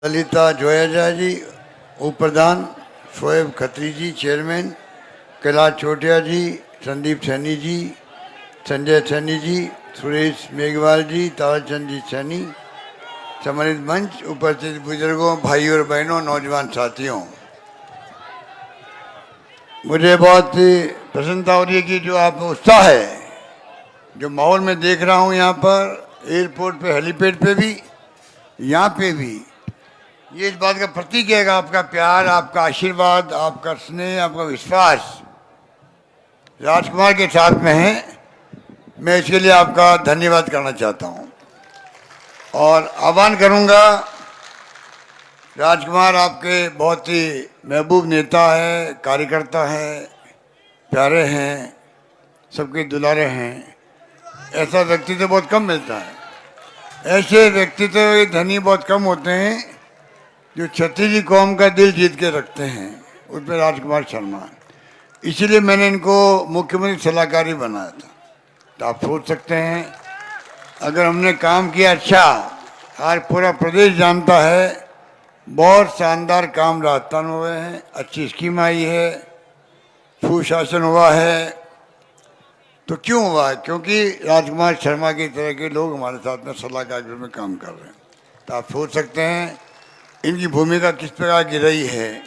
ललिता जोयाजा जी, उप प्रधान, शोएब खत्री जी चेयरमैन, कैलाश छोटिया जी, संदीप सैनी जी, संजय सैनी जी, सुरेश मेघवाल जी, ताराचंद जी सैनी, सम्मानित मंच, उपस्थित बुजुर्गों, भाइयों और बहनों, नौजवान साथियों, मुझे बहुत प्रसन्नता हो रही है कि जो आप में उत्साह है, जो माहौल में देख रहा हूँ यहाँ पर एयरपोर्ट पे, हेलीपैड पे भी, यहाँ पे भी, ये इस बात का प्रतीक है कि आपका प्यार, आपका आशीर्वाद, आपका स्नेह, आपका विश्वास राजकुमार के साथ में है। मैं इसके लिए आपका धन्यवाद करना चाहता हूँ और आह्वान करूँगा, राजकुमार आपके बहुत ही महबूब नेता है, कार्यकर्ता है, प्यारे हैं, सबके दुलारे हैं। ऐसा व्यक्तित्व बहुत कम मिलता है। ऐसे व्यक्तित्व धनी बहुत कम होते हैं जो छत्तीसगढ़ी कौम का दिल जीत के रखते हैं, उसमें राजकुमार शर्मा। इसीलिए मैंने इनको मुख्यमंत्री सलाहकारी बनाया था। तो आप सोच सकते हैं, अगर हमने काम किया अच्छा, आज पूरा प्रदेश जानता है, बहुत शानदार काम राजस्थान हुए हैं, अच्छी स्कीम आई है, सुशासन हुआ है। तो क्यों हुआ है? क्योंकि राजकुमार शर्मा की तरह के लोग हमारे साथ में सलाहकार के रूप में काम कर रहे हैं। तो आप सोच सकते हैं इनकी भूमिका किस प्रकार की रही है।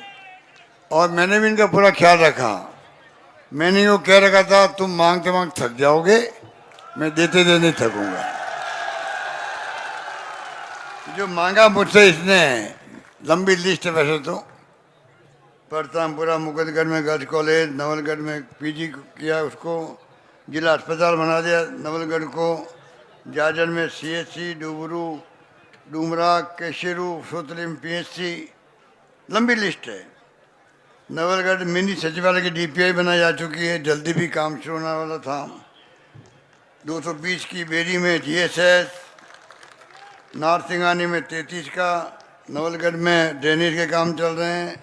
और मैंने भी इनका पूरा ख्याल रखा। मैंने वो कह रखा था, तुम मांगते मांगते थक जाओगे, मैं देते देते नहीं थकूंगा। जो मांगा मुझसे इसने, लंबी लिस्ट है वैसे तो, परतामपुरा मुकुंदगढ़ में गर्ल्स कॉलेज, नवलगढ़ में पीजी किया, उसको जिला अस्पताल बना दिया नवलगढ़ को, जाजर में सीएचसी, डुबरू, डूमरा, केशरू, सोतली में पीएचसी, लंबी लिस्ट है। नवलगढ़ मिनी सचिवालय की डीपीआई बनाई जा चुकी है, जल्दी भी काम शुरू होने वाला था। 220 की बेरी में जीएसएस, नारसिंगानी में 33 का, नवलगढ़ में ड्रेनेज के काम चल रहे हैं,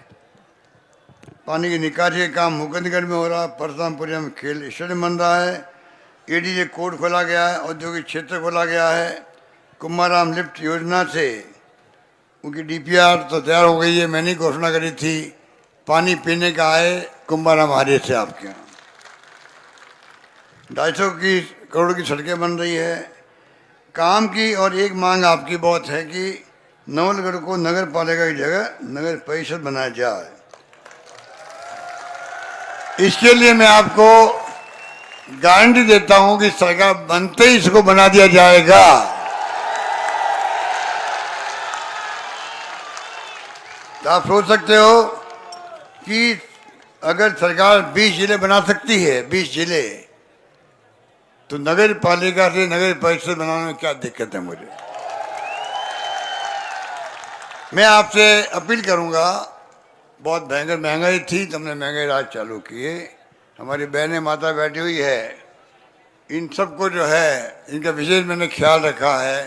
पानी की निकासी का काम मुकुंदगढ़ में हो रहा है, परतामपुरिया में खेल स्टेडियम बन रहा है, एडीजे कोड खोला गया है, औद्योगिक क्षेत्र खोला गया है, कुमाराम लिफ्ट योजना से उनकी डीपीआर तो तैयार हो गई है, मैंने घोषणा करी थी, पानी पीने का आए कुंभाराम हारे से आपके यहाँ। 250 करोड़ की सड़कें बन रही है काम की। और एक मांग आपकी बहुत है कि नवलगढ़ को नगर पालिका की जगह नगर परिषद बनाया जाए। इसके लिए मैं आपको गारंटी देता हूं कि सरकार बनते ही इसको बना दिया जाएगा। तो आप सोच सकते हो कि अगर सरकार 20 जिले बना सकती है, 20 जिले, तो नगर पालिका से नगर परिषद बनाने में क्या दिक्कत है मुझे। मैं आपसे अपील करूंगा, बहुत भयंकर महंगाई थी, तुमने महंगाई राज चालू किए, हमारी बहनें माता बैठी हुई है, इन सबको जो है इनका विशेष मैंने ख्याल रखा है।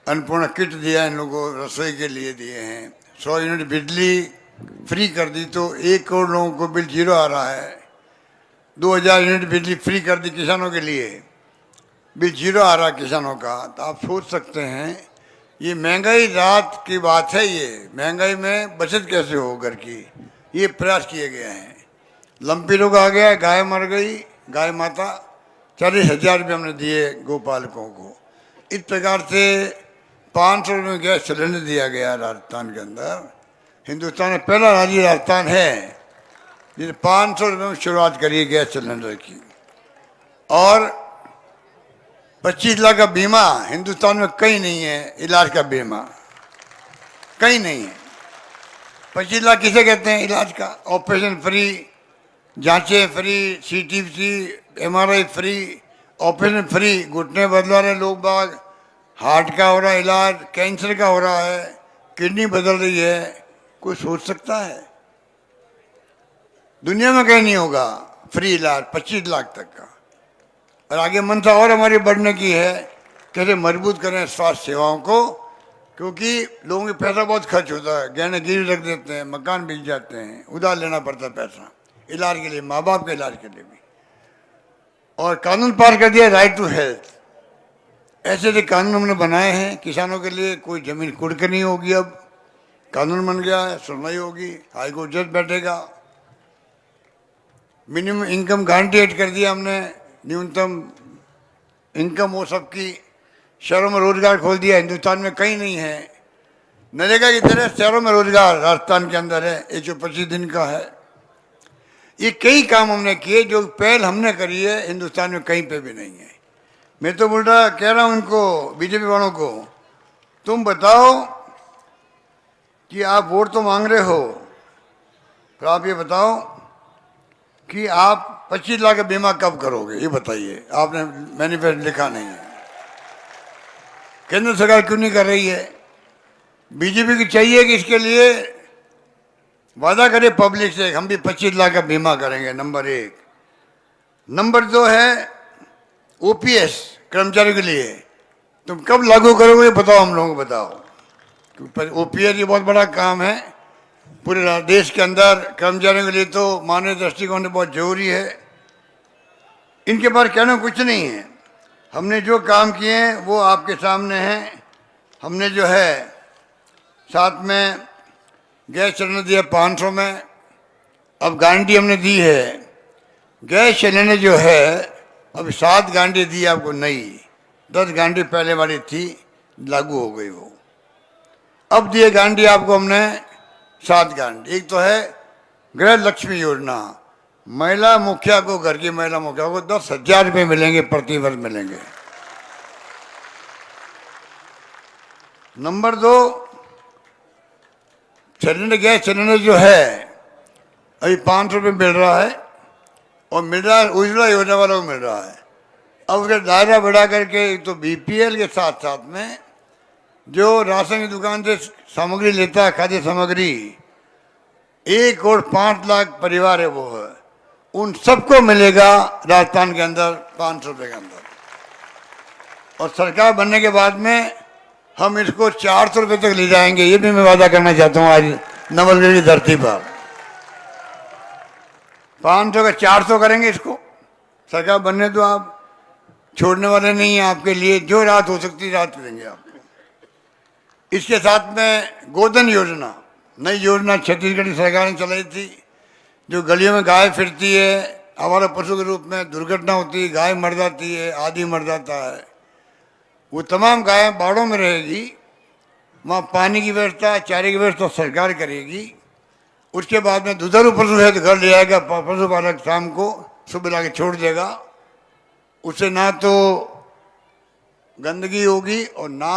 अन्नपूर्णा किट दिया इन लोगों को, रसोई के लिए दिए हैं, 100 यूनिट बिजली फ्री कर दी, तो 1 करोड़ लोगों को बिल जीरो आ रहा है। 2000 यूनिट बिजली फ्री कर दी किसानों के लिए, बिल जीरो आ रहा है किसानों का। तो आप सोच सकते हैं ये महंगाई रात की बात है, ये महंगाई में बचत कैसे हो घर की, ये प्रयास किए गए हैं। लंपी रोग आ गया, गाय मर गई, गाय माता, 40,000 रुपये हमने दिए गोपालकों को। इस प्रकार से 500 रुपये में गैस सिलेंडर दिया गया राजस्थान के अंदर। हिंदुस्तान में पहला राज्य राजस्थान है जिसने 500 रुपये में शुरुआत करी गैस सिलेंडर की। और 25 लाख का बीमा हिंदुस्तान में कहीं नहीं है, इलाज का बीमा कहीं नहीं है। 25 लाख किसे कहते हैं? इलाज का, ऑपरेशन फ्री, जांचें फ्री, सीटी free, MRI free, operation free, घुटने बदला रहे लोग बाग, हार्ट का हो रहा है इलाज, कैंसर का हो रहा है, किडनी बदल रही है। कोई सोच सकता है? दुनिया में कहीं नहीं होगा फ्री इलाज 25 लाख तक का। और आगे मंशा और हमारी बढ़ने की है, कैसे मजबूत करें स्वास्थ्य सेवाओं को, क्योंकि लोगों के पैसा बहुत खर्च होता है, गहने गिरवी रख देते हैं, मकान बिक जाते हैं, उधार लेना पड़ता है पैसा इलाज के लिए, माँ बाप के इलाज के लिए भी। और कानून पार कर दिया राइट टू हेल्थ, ऐसे ऐसे कानून हमने बनाए हैं किसानों के लिए। कोई जमीन कुड़ के नहीं होगी, अब कानून बन गया है, सुनवाई होगी, हाई कोर्ट जज बैठेगा। मिनिमम इनकम गारंटी एड कर दिया हमने, न्यूनतम इनकम हो सबकी। शहरों में रोजगार खोल दिया, हिंदुस्तान में कहीं नहीं है। नरेगा की तरह शहरों में रोजगार राजस्थान के अंदर है, 125 दिन का है। ये कई काम हमने किए, जो पहल हमने करी है हिंदुस्तान में कहीं पे भी नहीं है। मैं तो कह रहा हूं इनको, बीजेपी वालों को, तुम बताओ कि आप वोट तो मांग रहे हो, तो आप ये बताओ कि आप 25 लाख का बीमा कब करोगे, ये बताइए। आपने मैनिफेस्टो लिखा नहीं है, केंद्र सरकार क्यों नहीं कर रही है? बीजेपी की चाहिए कि इसके लिए वादा करे पब्लिक से, हम भी 25 लाख का बीमा करेंगे, नंबर 1। नंबर 2 है ओपीएस कर्मचारियों के लिए, तुम कब लागू करोगे बताओ, हम लोगों को बताओ। ओपीएस ये बहुत बड़ा काम है पूरे देश के अंदर, कर्मचारियों के लिए तो मानवीय दृष्टिकोण बहुत जरूरी है। इनके पास कहना कुछ नहीं है। हमने जो काम किए हैं वो आपके सामने हैं। हमने जो है साथ में गैस सिलेंडर दिया 500 में, अब गारंटी हमने दी है। गैस सिलेंडर जो है अब 7 गारंटी दी आपको नई, 10 गारंटी पहले वाली थी, लागू हो गई वो। अब दिए गारंटी आपको हमने 7 गारंटी। एक तो है गृह लक्ष्मी योजना, महिला मुखिया को, घर की महिला मुखिया को 10,000 रुपये मिलेंगे, प्रति वर्ष मिलेंगे। नंबर 2, सिलेंडर, गैस सिलेंडर जो है अभी 500 रुपये मिल रहा है, और मिल रहा है उज्ज्वला योजना वालों को मिल रहा है। अब उसका दायरा बढ़ा करके तो बीपीएल के साथ साथ में जो राशन की दुकान से सामग्री लेता है, खाद्य सामग्री, 1 और 5 लाख परिवार है वो है, उन सबको मिलेगा राजस्थान के अंदर 500 रुपये के अंदर। और सरकार बनने के बाद में हम इसको 400 रुपये तक ले जाएंगे, ये भी मैं वादा करना चाहता हूँ आज नवलगढ़ की धरती पर। 500 का 400 करेंगे इसको। सरकार बनने तो आप छोड़ने वाले नहीं हैं, आपके लिए जो राहत हो सकती है राहत देंगे आपको। इसके साथ में गोधन योजना, नई योजना छत्तीसगढ़ की सरकार ने चलाई थी, जो गलियों में गाय फिरती है आवारा पशु के रूप में, दुर्घटना होती है, गाय मर जाती है, आदि मर जाता है, वो तमाम गायें बाड़ों में रहेगी। वहाँ पानी की व्यवस्था, चारे की व्यवस्था सरकार करेगी। उसके बाद में दुधारू पशु है तो घर ले आएगा पशुपालक, शाम को सुबह ला के छोड़ देगा। उससे ना तो गंदगी होगी और ना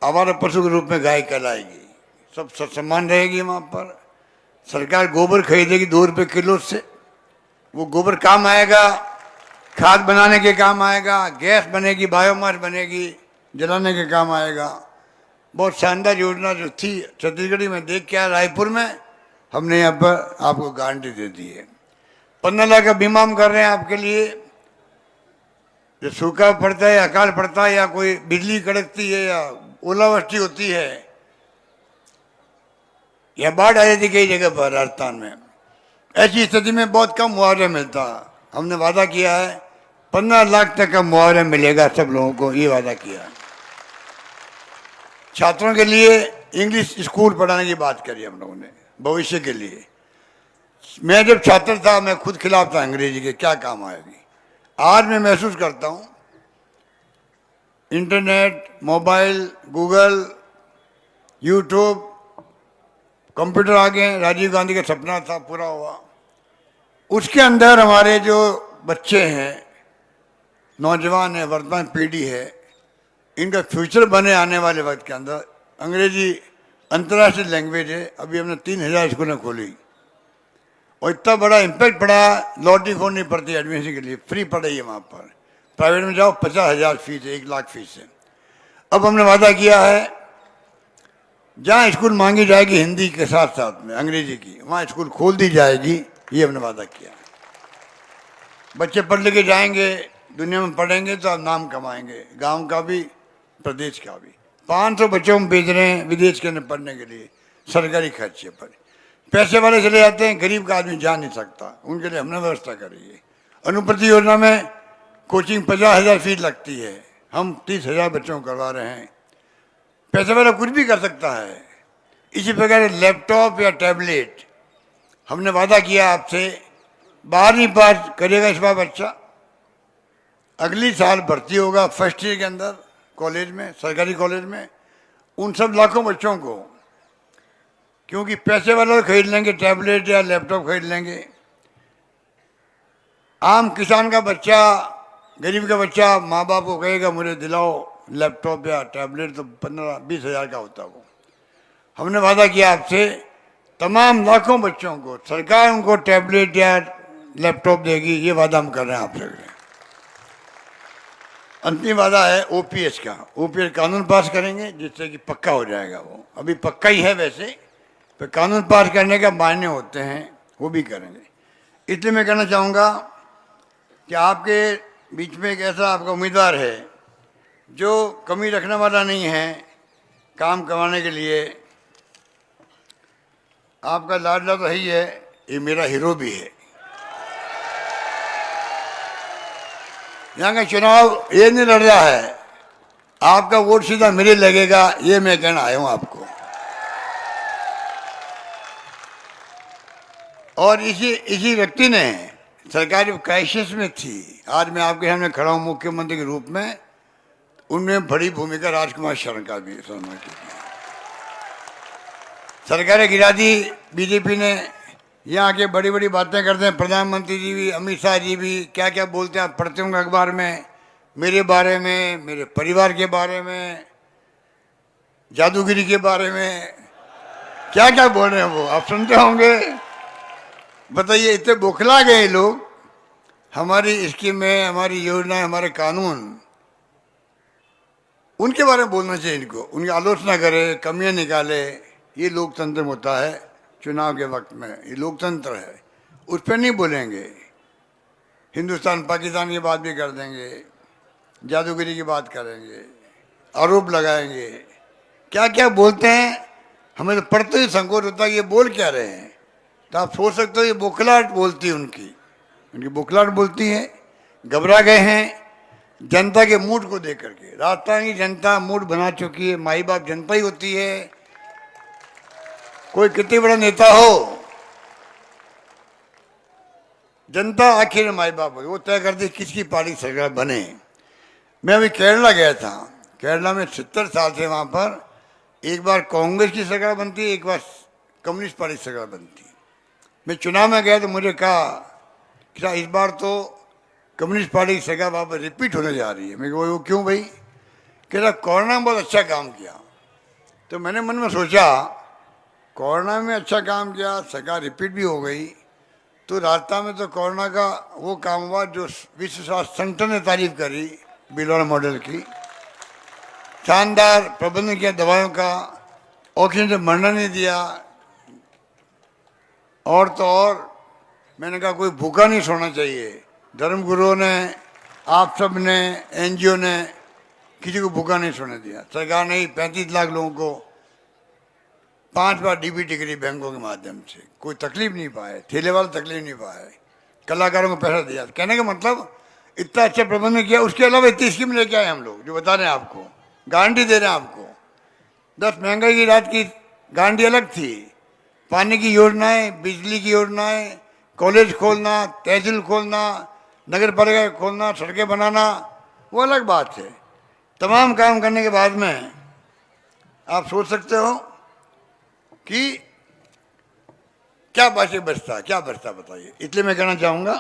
आवारा पशु के रूप में गाय कहलाएगी, सब सम्मान रहेगी वहाँ पर। सरकार गोबर खरीदेगी 2 रुपये किलो से, वो गोबर काम आएगा, खाद बनाने के काम आएगा, गैस बनेगी, बायोमास बनेगी, जलाने के काम आएगा। बहुत शानदार योजना जो थी छत्तीसगढ़ी में देख के आया, रायपुर में हमने यहाँ पर आपको गारंटी दे दी है। 15 लाख का बीमा हम कर रहे हैं आपके लिए। जो सूखा पड़ता है, अकाल पड़ता है, या कोई बिजली कड़कती है, या ओलावृष्टि होती है, या बाढ़ आ जाती कई जगह पर राजस्थान में, ऐसी स्थिति में बहुत कम मुआवजा मिलता। हमने वादा किया है 15 लाख तक का मुआवजा मिलेगा सब लोगों को, ये वादा किया। छात्रों के लिए इंग्लिश स्कूल पढ़ाने की बात करी हम लोगों ने भविष्य के लिए। मैं जब छात्र था मैं खुद खिलाफ था अंग्रेजी के, क्या काम आएगी। आज मैं महसूस करता हूँ internet, mobile, Google, YouTube, computer आ गए। राजीव गांधी का सपना था, पूरा हुआ। उसके अंदर हमारे जो बच्चे हैं, नौजवान है, वर्तमान पीढ़ी है, इनका फ्यूचर बने आने वाले वक्त के अंदर। अंग्रेजी अंतर्राष्ट्रीय लैंग्वेज है। अभी हमने 3000 स्कूलें खोली और इतना बड़ा इम्पैक्ट पड़ा, लॉटरी खोलनी पड़ती है एडमिशन के लिए, फ्री पढ़ाई है वहाँ पर। प्राइवेट में जाओ 50,000 फीस है, 1 लाख फीस है। अब हमने वादा किया है जहाँ स्कूल मांगी जाएगी हिंदी के साथ साथ में अंग्रेजी की, वहाँ स्कूल खोल दी जाएगी, ये हमने वादा किया। बच्चे पढ़ लिख के जाएंगे, दुनिया में पढ़ेंगे तो आप नाम कमाएंगे, गांव का भी प्रदेश का भी। 500 बच्चों को भेज रहे हैं विदेश के अंदर पढ़ने के लिए, सरकारी खर्चे पर। पैसे वाले चले जाते हैं, गरीब का आदमी जा नहीं सकता, उनके लिए हमने व्यवस्था करी है। अनुप्रति योजना में कोचिंग 50,000 फीस लगती है, हम 30,000 बच्चों को करवा रहे हैं। पैसे वाला कुछ भी कर सकता है। इसी प्रकार लैपटॉप या टैबलेट हमने वादा किया आपसे, 12वीं पास करेगा इस बार बच्चा, अगली साल भर्ती होगा फर्स्ट ईयर के अंदर कॉलेज में, सरकारी कॉलेज में, उन सब लाखों बच्चों को, क्योंकि पैसे वाला तो खरीद लेंगे टैबलेट या लैपटॉप खरीद लेंगे, आम किसान का बच्चा, गरीब का बच्चा माँ बाप को कहेगा मुझे दिलाओ लैपटॉप या टैबलेट, तो 15-20 हज़ार का होता हो। हमने वादा किया आपसे, तमाम लाखों बच्चों को सरकार उनको टैबलेट या लैपटॉप देगी, ये वादा हम कर रहे हैं आपसे। अंतिम वादा है ओपीएस का। ओपीएस कानून पास करेंगे जिससे कि पक्का हो जाएगा। वो अभी पक्का ही है वैसे, पर कानून पास करने का मायने होते हैं, वो भी करेंगे। इसलिए मैं कहना चाहूँगा कि आपके बीच में एक ऐसा आपका उम्मीदवार है जो कमी रखने वाला नहीं है काम करवाने के लिए। आपका लाडला तो ही है, ये मेरा हीरो भी है। यहाँ का चुनाव ये नहीं लड़ रहा है, आपका वोट सीधा मेरे लगेगा, ये मैं कहना आया हूँ आपको। और इसी व्यक्ति ने सरकार जब क्राइसिस में थी, आज मैं आपके सामने खड़ा हूँ मुख्यमंत्री के रूप में, उनमें बड़ी भूमिका राजकुमार शर्मा की सरकारें गिरा दी बीजेपी ने। यहाँ के बड़ी बड़ी बातें करते हैं प्रधानमंत्री जी भी, अमित शाह जी भी, क्या क्या बोलते हैं, आप पढ़ते होंगे अखबार में, मेरे बारे में, मेरे परिवार के बारे में, जादूगिरी के बारे में, क्या क्या बोल रहे हैं वो आप सुनते होंगे। बताइए, इतने बौखला गए लोग। हमारी स्कीमें, हमारी योजनाएं, हमारे कानून, उनके बारे में बोलना चाहिए इनको, उनकी आलोचना करे, कमियां निकाले। ये लोकतंत्र में होता है चुनाव के वक्त में, ये लोकतंत्र है, उस पर नहीं बोलेंगे। हिंदुस्तान पाकिस्तान की बात भी कर देंगे, जादूगिरी की बात करेंगे, आरोप लगाएंगे, क्या क्या बोलते हैं। हमें तो पढ़ते ही संकोच होता है कि ये बोल क्या रहे हैं। तो आप सोच सकते हो ये बौखलाहट बोलती है, उनकी बौखलाहट बोलती है। घबरा गए हैं जनता के मूड को देख करके। राजस्थान की जनता मूड बना चुकी है, माई बाप जनता ही होती है। कोई कितनी बड़ा नेता हो, जनता आखिर माई बाप हो, वो तय कर दी किसकी पार्टी सरकार बने। मैं अभी केरला गया था, केरला में 70 साल से वहाँ पर एक बार कांग्रेस की सरकार बनती, एक बार कम्युनिस्ट पार्टी सरकार बनती। मैं चुनाव में गया तो मुझे कहा कि इस बार तो कम्युनिस्ट पार्टी की सरकार वहाँ पर रिपीट होने जा रही है। मैं वो क्यों भाई? कह रहा कोरोना में बहुत अच्छा काम किया। तो मैंने मन में सोचा कोरोना में अच्छा काम किया, सरकार रिपीट भी हो गई, तो राजस्थान में तो कोरोना का वो काम हुआ जो विश्व स्वास्थ्य संगठन ने तारीफ करी, बिलौर मॉडल की। शानदार प्रबंधन किया दवाओं का, ऑक्सीजन से मरना नहीं दिया। और तो और मैंने कहा कोई भूखा नहीं सोना चाहिए। धर्मगुरुओं ने, आप सब ने, एनजीओ ने किसी को भूखा नहीं सोने दिया। सरकार ने 35 लाख लोगों को 5 बार डीबीटी करी बैंकों के माध्यम से, कोई तकलीफ नहीं पाए, ठेले वाले तकलीफ नहीं पाए, कलाकारों को पैसा दिया। कहने का मतलब इतना अच्छा प्रबंधन किया। उसके अलावा इतनी स्कीम लेके आए हम लोग जो बता रहे हैं आपको, गारंटी दे रहे हैं आपको। 10 महंगाई की रात की गारंटी अलग थी, पानी की योजनाएं, बिजली की योजनाएं, कॉलेज खोलना, तहसील खोलना, नगर पालिका खोलना, सड़कें बनाना, वो अलग बात है। तमाम काम करने के बाद में आप सोच सकते हो कि क्या बचता बताइए। इसलिए मैं कहना चाहूँगा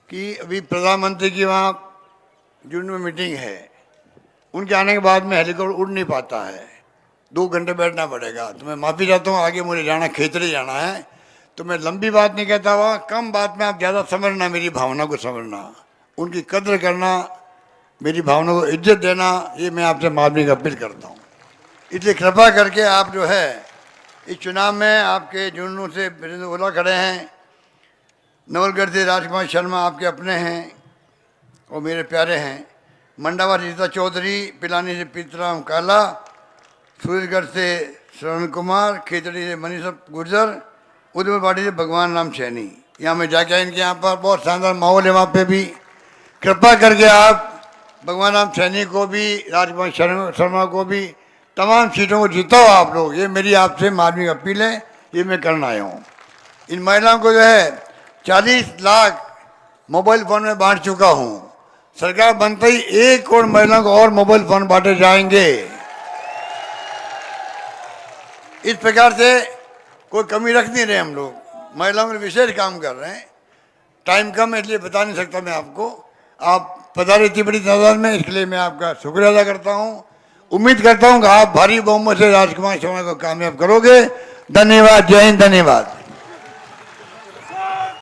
कि अभी प्रधानमंत्री की वहाँ जून में मीटिंग है, उनके आने के बाद में हेलीकॉप्टर उड़ नहीं पाता है, 2 घंटे बैठना पड़ेगा। तो मैं माफ़ी चाहता हूँ, आगे मुझे जाना, खेतड़ी जाना है, तो मैं लंबी बात नहीं कहता हुआ, कम बात में आप ज़्यादा समझना, मेरी भावना को समझना, उनकी कद्र करना, मेरी भावना को इज्जत देना, ये मैं आपसे माफी की अपील करता हूँ। इसलिए कृपा करके आप जो है इस चुनाव में आपके जुनून से ओला खड़े हैं। नवलगढ़ से राजकुमार शर्मा आपके अपने हैं और मेरे प्यारे हैं। मंडावा से रीता चौधरी, पिलानी से पीतराम काला, सूरजगढ़ से श्रवण कुमार, खेतड़ी से मनीषा गुर्जर, उदयपुर से भगवान राम सैनी। यहाँ मैं जाके इनके यहाँ पर बहुत शानदार माहौल है, वहाँ पे भी कृपा करके आप भगवान राम सैनी को भी, राजकुमार शर्मा को भी, तमाम सीटों को जिताओ आप लोग। ये मेरी आपसे मानवीय अपील है, ये मैं करना आया हूँ। इन महिलाओं को जो है 40 लाख मोबाइल फ़ोन में बांट चुका हूँ। सरकार बनते ही 1 करोड़ महिलाओं को और मोबाइल फ़ोन बांटे जाएंगे। इस प्रकार से कोई कमी रख नहीं रहे हम लोग। महिलाओं में विशेष काम कर रहे हैं। टाइम कम है इसलिए बता नहीं सकता मैं आपको। आप पधारे इतनी बड़ी तादाद में, इसके लिए मैं आपका शुक्रिया अदा करता हूँ। उम्मीद करता हूँ कि आप भारी बहुमत से राजकुमार शर्मा को कामयाब करोगे। धन्यवाद। जय हिंद। धन्यवाद।